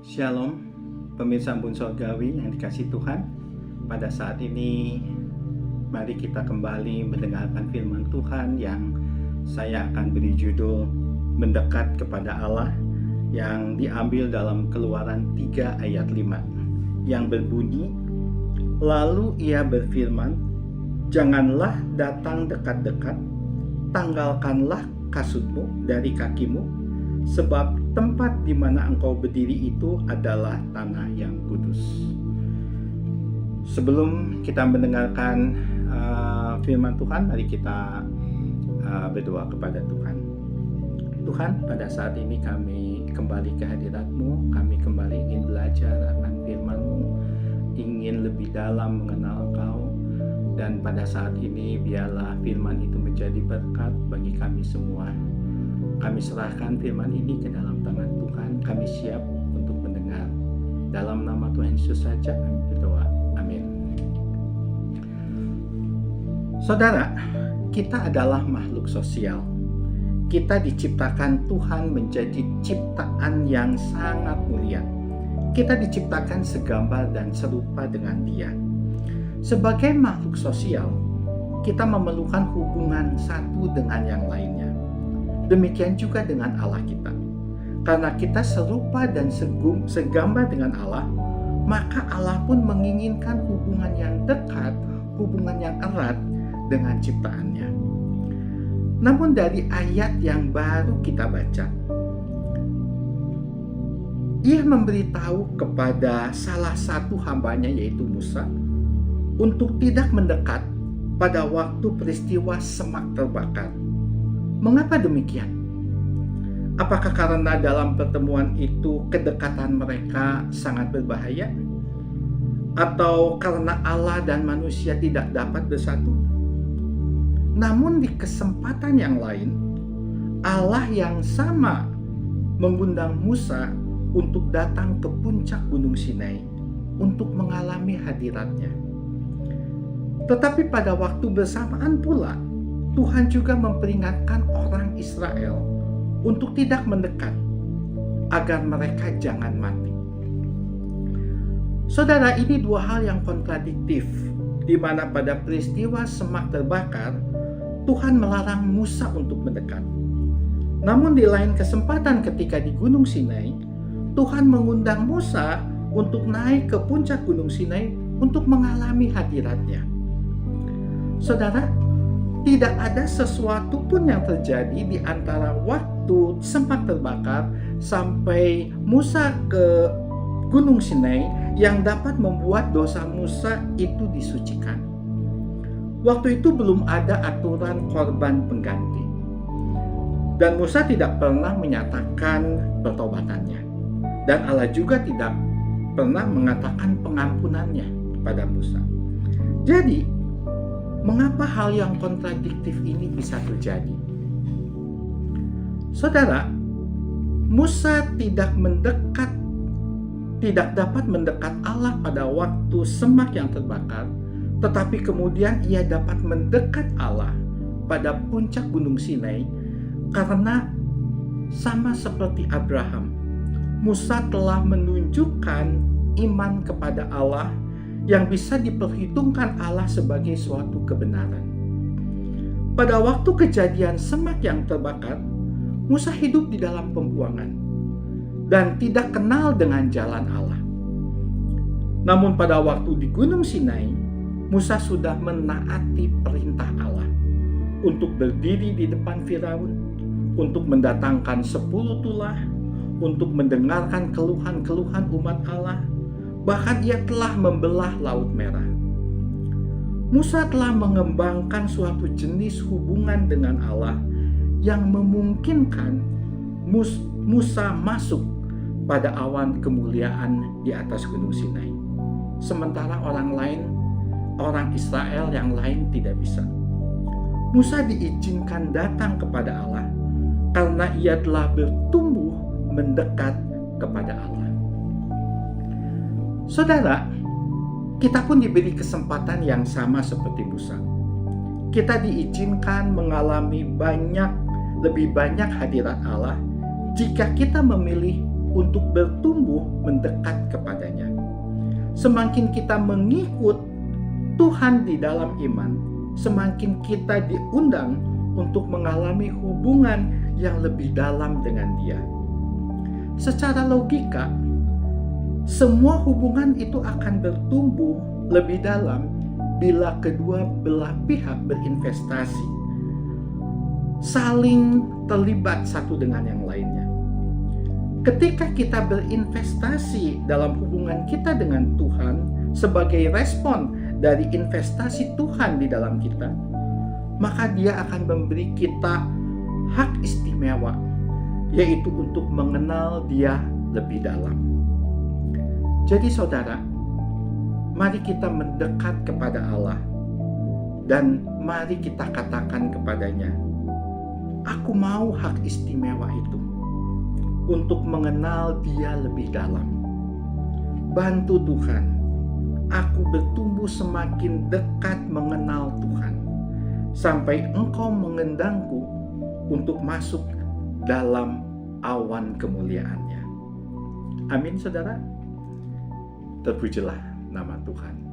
Shalom, pemirsa Embun Surgawi yang dikasihi Tuhan. Pada saat ini, mari kita kembali mendengarkan firman Tuhan yang saya akan beri judul Mendekat kepada Allah, yang diambil dalam Keluaran 3 ayat 5, yang berbunyi, lalu ia berfirman, janganlah datang dekat-dekat, tanggalkanlah kasutmu dari kakimu, sebab tempat di mana engkau berdiri itu adalah tanah yang kudus. Sebelum kita mendengarkan firman Tuhan, mari kita berdoa kepada Tuhan. Tuhan, pada saat ini kami kembali ke hadirat-Mu, kami kembali ingin belajar akan firman-Mu, ingin lebih dalam mengenal Engkau, dan pada saat ini biarlah firman itu menjadi berkat bagi kami semua. Kami serahkan firman ini ke dalam tangan Tuhan. Kami siap untuk mendengar. Dalam nama Tuhan Yesus saja kami berdoa. Amin. Saudara, kita adalah makhluk sosial. Kita diciptakan Tuhan menjadi ciptaan yang sangat mulia. Kita diciptakan segambar dan serupa dengan Dia. Sebagai makhluk sosial, kita memerlukan hubungan satu dengan yang lainnya. Demikian juga dengan Allah kita. Karena kita serupa dan segambar dengan Allah, maka Allah pun menginginkan hubungan yang dekat, hubungan yang erat dengan ciptaannya. Namun dari ayat yang baru kita baca, ia memberitahu kepada salah satu hambanya yaitu Musa untuk tidak mendekat pada waktu peristiwa semak terbakar. Mengapa demikian? Apakah karena dalam pertemuan itu kedekatan mereka sangat berbahaya? Atau karena Allah dan manusia tidak dapat bersatu? Namun di kesempatan yang lain, Allah yang sama mengundang Musa untuk datang ke puncak Gunung Sinai untuk mengalami hadiratnya. Tetapi pada waktu bersamaan pula, Tuhan juga memperingatkan orang Israel untuk tidak mendekat agar mereka jangan mati. Saudara, ini dua hal yang kontradiktif, di mana pada peristiwa semak terbakar, Tuhan melarang Musa untuk mendekat. Namun di lain kesempatan ketika di Gunung Sinai, Tuhan mengundang Musa untuk naik ke puncak Gunung Sinai untuk mengalami hadiratnya. Saudara, tidak ada sesuatu pun yang terjadi di antara waktu semak terbakar sampai Musa ke Gunung Sinai yang dapat membuat dosa Musa itu disucikan. Waktu itu belum ada aturan korban pengganti. Dan Musa tidak pernah menyatakan pertobatannya. Dan Allah juga tidak pernah mengatakan pengampunannya kepada Musa. Jadi, mengapa hal yang kontradiktif ini bisa terjadi? Saudara, Musa tidak dapat mendekat Allah pada waktu semak yang terbakar, tetapi kemudian ia dapat mendekat Allah pada puncak Gunung Sinai karena sama seperti Abraham, Musa telah menunjukkan iman kepada Allah yang bisa diperhitungkan Allah sebagai suatu kebenaran. Pada waktu kejadian semak yang terbakar, Musa hidup di dalam pembuangan dan tidak kenal dengan jalan Allah. Namun pada waktu di Gunung Sinai, Musa sudah menaati perintah Allah untuk berdiri di depan Firaun, untuk mendatangkan 10 tulah, untuk mendengarkan keluhan-keluhan umat Allah. Bahkan ia telah membelah Laut Merah. Musa telah mengembangkan suatu jenis hubungan dengan Allah yang memungkinkan Musa masuk pada awan kemuliaan di atas Gunung Sinai. Sementara orang Israel yang lain tidak bisa. Musa diizinkan datang kepada Allah karena ia telah bertumbuh mendekat kepada Allah. Saudara, kita pun diberi kesempatan yang sama seperti Musa. Kita diizinkan mengalami lebih banyak hadirat Allah jika kita memilih untuk bertumbuh mendekat kepadanya. Semakin kita mengikut Tuhan di dalam iman, semakin kita diundang untuk mengalami hubungan yang lebih dalam dengan Dia. Secara logika, semua hubungan itu akan bertumbuh lebih dalam bila kedua belah pihak berinvestasi, saling terlibat satu dengan yang lainnya. Ketika kita berinvestasi dalam hubungan kita dengan Tuhan sebagai respon dari investasi Tuhan di dalam kita, maka Dia akan memberi kita hak istimewa, yaitu untuk mengenal Dia lebih dalam. Jadi saudara, mari kita mendekat kepada Allah dan mari kita katakan kepadanya, aku mau hak istimewa itu untuk mengenal Dia lebih dalam. Bantu Tuhan, aku bertumbuh semakin dekat mengenal Tuhan, sampai Engkau mengendangku untuk masuk dalam awan kemuliaan-Nya. Amin saudara. Terpujilah nama Tuhan.